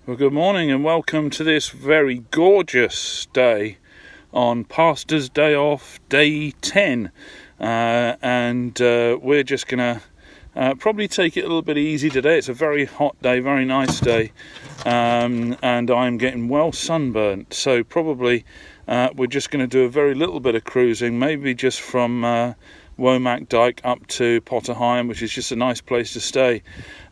Well, good morning and welcome to this very gorgeous day on Pastor's Day Off, day 10. We're just going to probably take it a little bit easy today. It's a very hot day, very nice day, and I'm getting well sunburnt. So probably we're just going to do a very little bit of cruising, maybe just from Womack, Dyke up to Potter Heigham, which is just a nice place to stay,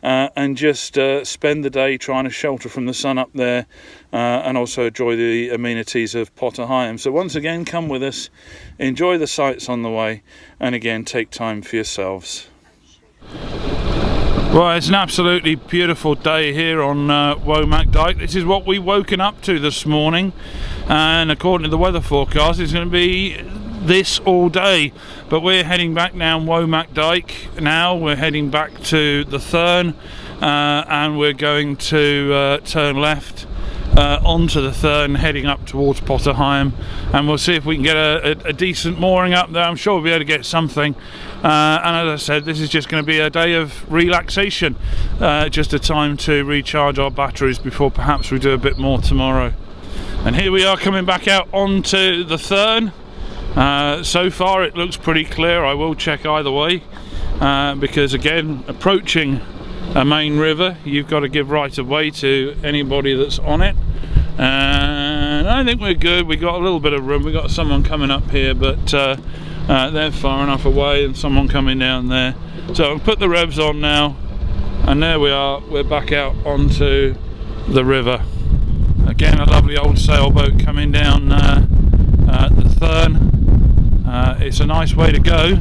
and just spend the day trying to shelter from the sun up there, and also enjoy the amenities of Potter Heigham. So once again, come with us, enjoy the sights on the way, and again, take time for yourselves. Well, it's an absolutely beautiful day here on Womack Dyke. This is what we've woken up to this morning, and according to the weather forecast, it's going to be this all day. But we're heading back down Womack Dyke now. We're heading back to the Thurn, and we're going to turn left onto the Thurn, heading up towards Potter Heigham, and we'll see if we can get a decent mooring up there. I'm sure we'll be able to get something, and as I said, this is just going to be a day of relaxation, just a time to recharge our batteries before perhaps we do a bit more tomorrow. And here we are coming back out onto the Thurn. So far it looks pretty clear. I will check either way, because again, approaching a main river, you've got to give right of way to anybody that's on it, and I think we're good. We got a little bit of room. We got someone coming up here, but they're far enough away, and someone coming down there. So I'll put the revs on now, and there we are. We're back out onto the river again. A lovely old sailboat coming down the Thurn. It's a nice way to go,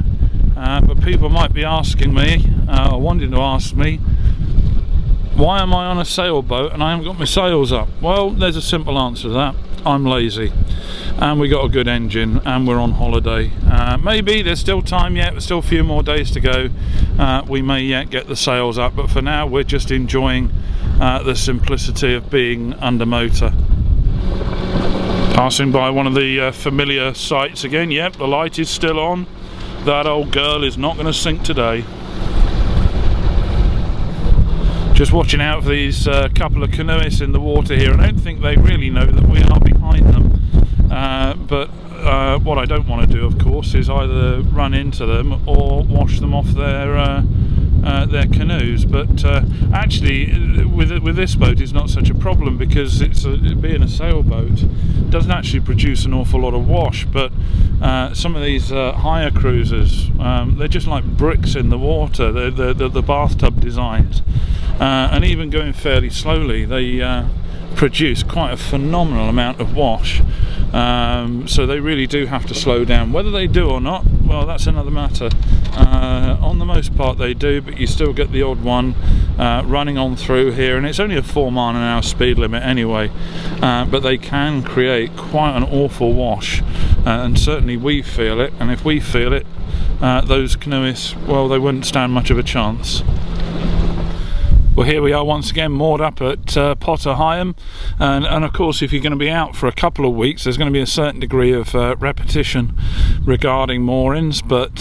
but people might be asking me, or wanting to ask me, why am I on a sailboat and I haven't got my sails up? Well, there's a simple answer to that. I'm lazy, and we got a good engine, and we're on holiday. Maybe there's still time yet, there's still a few more days to go. We may yet get the sails up, but for now we're just enjoying the simplicity of being under motor. Passing by one of the familiar sights again. Yep, the light is still on. That old girl is not going to sink today. Just watching out for these couple of canoeists in the water here. I don't think they really know that we are behind them. But what I don't want to do, of course, is either run into them or wash them off their canoes. But actually, with this boat, it's not such a problem, because being a sailboat doesn't actually produce an awful lot of wash. But some of these higher cruisers, they're just like bricks in the water. They're the bathtub designs, and even going fairly slowly, they produce quite a phenomenal amount of wash. So they really do have to slow down. Whether they do or not, well, that's another matter. On the most part they do, but you still get the odd one running on through here, and it's only a 4-mile-an-hour speed limit anyway, but they can create quite an awful wash, and certainly we feel it, and if we feel it, those canoeists, well, they wouldn't stand much of a chance. Well, here we are once again moored up at Potter Heigham, and of course, if you're going to be out for a couple of weeks, there's going to be a certain degree of repetition regarding moorings, but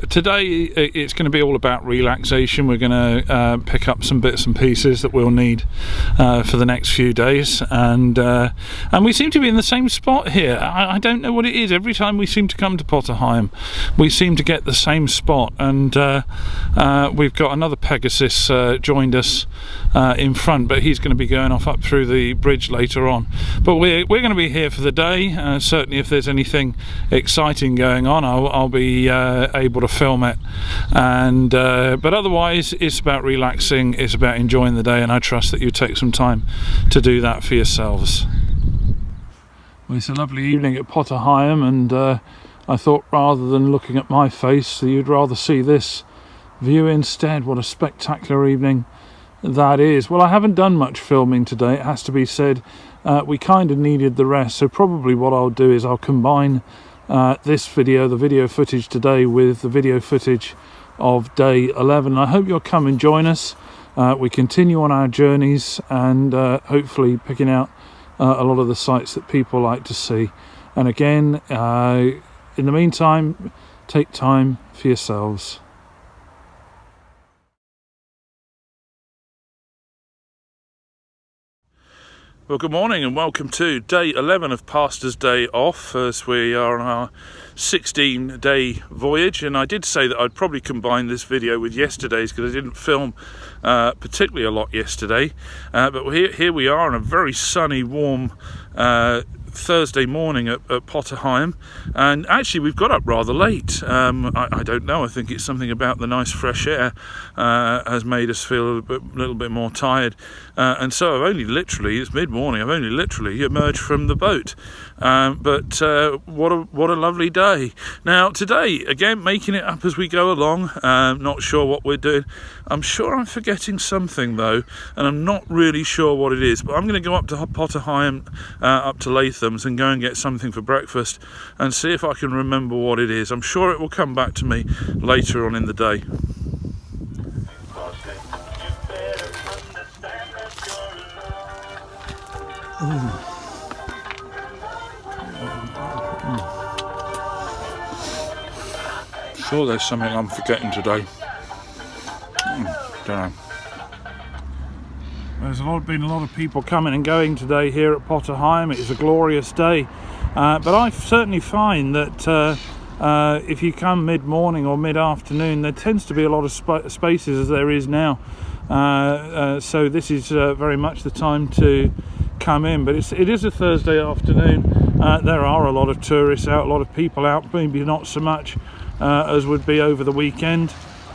today it's going to be all about relaxation. We're going to pick up some bits and pieces that we'll need for the next few days, and we seem to be in the same spot here. I don't know what it is. Every time we seem to come to Potter Heigham, we seem to get the same spot, and we've got another Pegasus joined us in front, but he's going to be going off up through the bridge later on. But we're going to be here for the day. Certainly if there's anything exciting going on, I'll be able to film it, and but otherwise it's about relaxing, it's about enjoying the day, and I trust that you take some time to do that for yourselves. Well, it's a lovely evening at Potter Heigham, and I thought rather than looking at my face, you'd rather see this view instead. What a spectacular evening that is. Well, I haven't done much filming today, it has to be said. We kind of needed the rest, so probably what I'll do is I'll combine this video, the video footage today, with the video footage of day 11. I hope you'll come and join us. We continue on our journeys, and hopefully picking out a lot of the sights that people like to see. And again, in the meantime, take time for yourselves. Well, good morning and welcome to day 11 of Pastor's Day Off, as we are on our 16-day voyage. And I did say that I'd probably combine this video with yesterday's because I didn't film particularly a lot yesterday. But here we are on a very sunny, warm Thursday morning at Potter Heigham, and actually we've got up rather late. I don't know, I think it's something about the nice fresh air has made us feel a little bit more tired, and so I've only literally, it's mid-morning, I've only literally emerged from the boat. But what a lovely day. Now today, again, making it up as we go along, not sure what we're doing. I'm sure I'm forgetting something though, and I'm not really sure what it is, but I'm going to go up to Potter Heigham, up to Latham's, and go and get something for breakfast and see if I can remember what it is. I'm sure it will come back to me later on in the day. Sure there's something I'm forgetting today. Don't know. There's been a lot of people coming and going today here at Potter Heigham. It is a glorious day, but I certainly find that if you come mid-morning or mid-afternoon, there tends to be a lot of spaces as there is now. So this is very much the time to come in, but it is a Thursday afternoon. There are a lot of tourists out, a lot of people out, maybe not so much as would be over the weekend,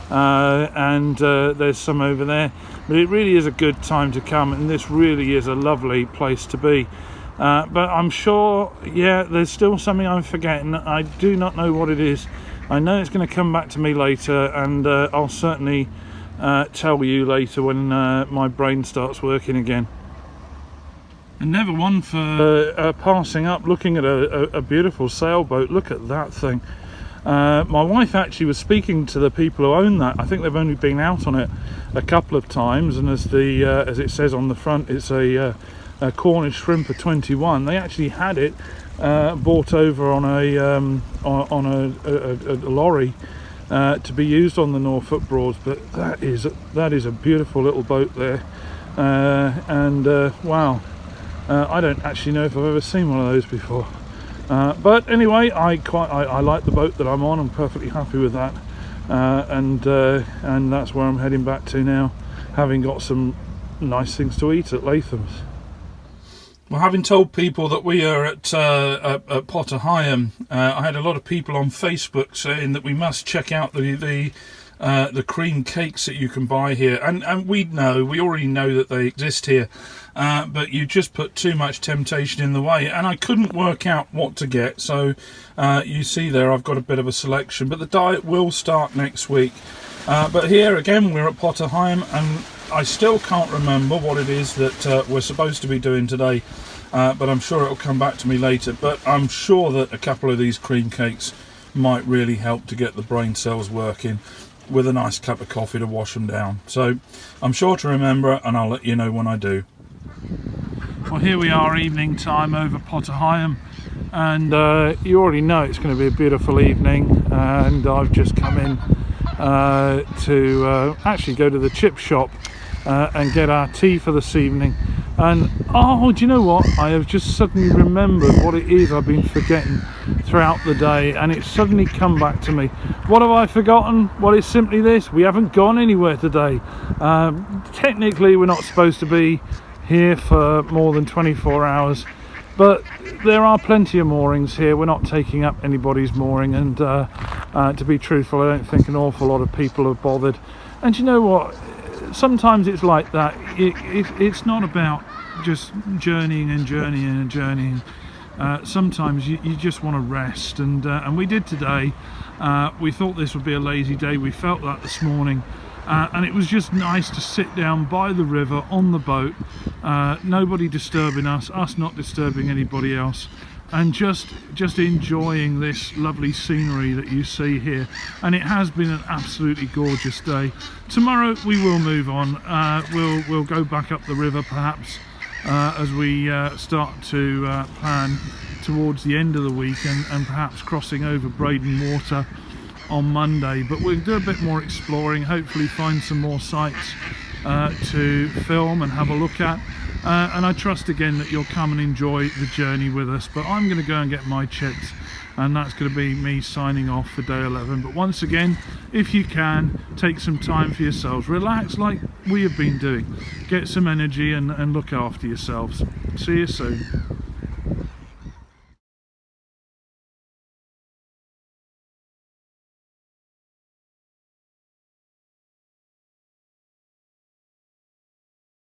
and there's some over there, but it really is a good time to come, and this really is a lovely place to be. But I'm sure, yeah, there's still something I'm forgetting. I do not know what it is. I know it's going to come back to me later, and I'll certainly tell you later when my brain starts working again. And never one for passing up, looking at a beautiful sailboat. Look at that thing. My wife actually was speaking to the people who own that. I think they've only been out on it a couple of times, and as it says on the front, it's a Cornish Shrimper 21. They actually had it brought over on a lorry to be used on the Norfolk Broads. But that is a beautiful little boat there, and wow, I don't actually know if I've ever seen one of those before. But anyway, I like the boat that I'm on. I'm perfectly happy with that, and that's where I'm heading back to now, having got some nice things to eat at Latham's. Well, having told people that we are at Potter Heigham, I had a lot of people on Facebook saying that we must check out the cream cakes that you can buy here, and we already know that they exist here, but you just put too much temptation in the way, and I couldn't work out what to get. So you see there, I've got a bit of a selection, but the diet will start next week. But here again, we're at Potter Heigham, and I still can't remember what it is that we're supposed to be doing today, but I'm sure it'll come back to me later. But I'm sure that a couple of these cream cakes might really help to get the brain cells working, with a nice cup of coffee to wash them down. So I'm sure to remember, and I'll let you know when I do. Well, here we are, evening time over Potter Heigham, and you already know it's going to be a beautiful evening, and I've just come in to actually go to the chip shop and get our tea for this evening. And oh, do you know what? I have just suddenly remembered what it is I've been forgetting throughout the day, and it's suddenly come back to me. What have I forgotten? Well, it's simply this: we haven't gone anywhere today. Technically, we're not supposed to be here for more than 24 hours, but there are plenty of moorings here. We're not taking up anybody's mooring, and to be truthful, I don't think an awful lot of people have bothered. And you know what? Sometimes it's like that. It's not about just journeying and journeying and journeying. Sometimes you just want to rest, and we did today. We thought this would be a lazy day. We felt that this morning, and it was just nice to sit down by the river on the boat, nobody disturbing us not disturbing anybody else, and just enjoying this lovely scenery that you see here. And it has been an absolutely gorgeous day. Tomorrow we will move on. We'll go back up the river perhaps as we start to plan towards the end of the week, and perhaps crossing over Braden Water on Monday. But we'll do a bit more exploring, hopefully find some more sites to film and have a look at. and I trust again that you'll come and enjoy the journey with us. But I'm going to go and get my checks, and that's going to be me signing off for day 11. But once again, if you can, take some time for yourselves, relax like we have been doing, get some energy and look after yourselves. See you soon.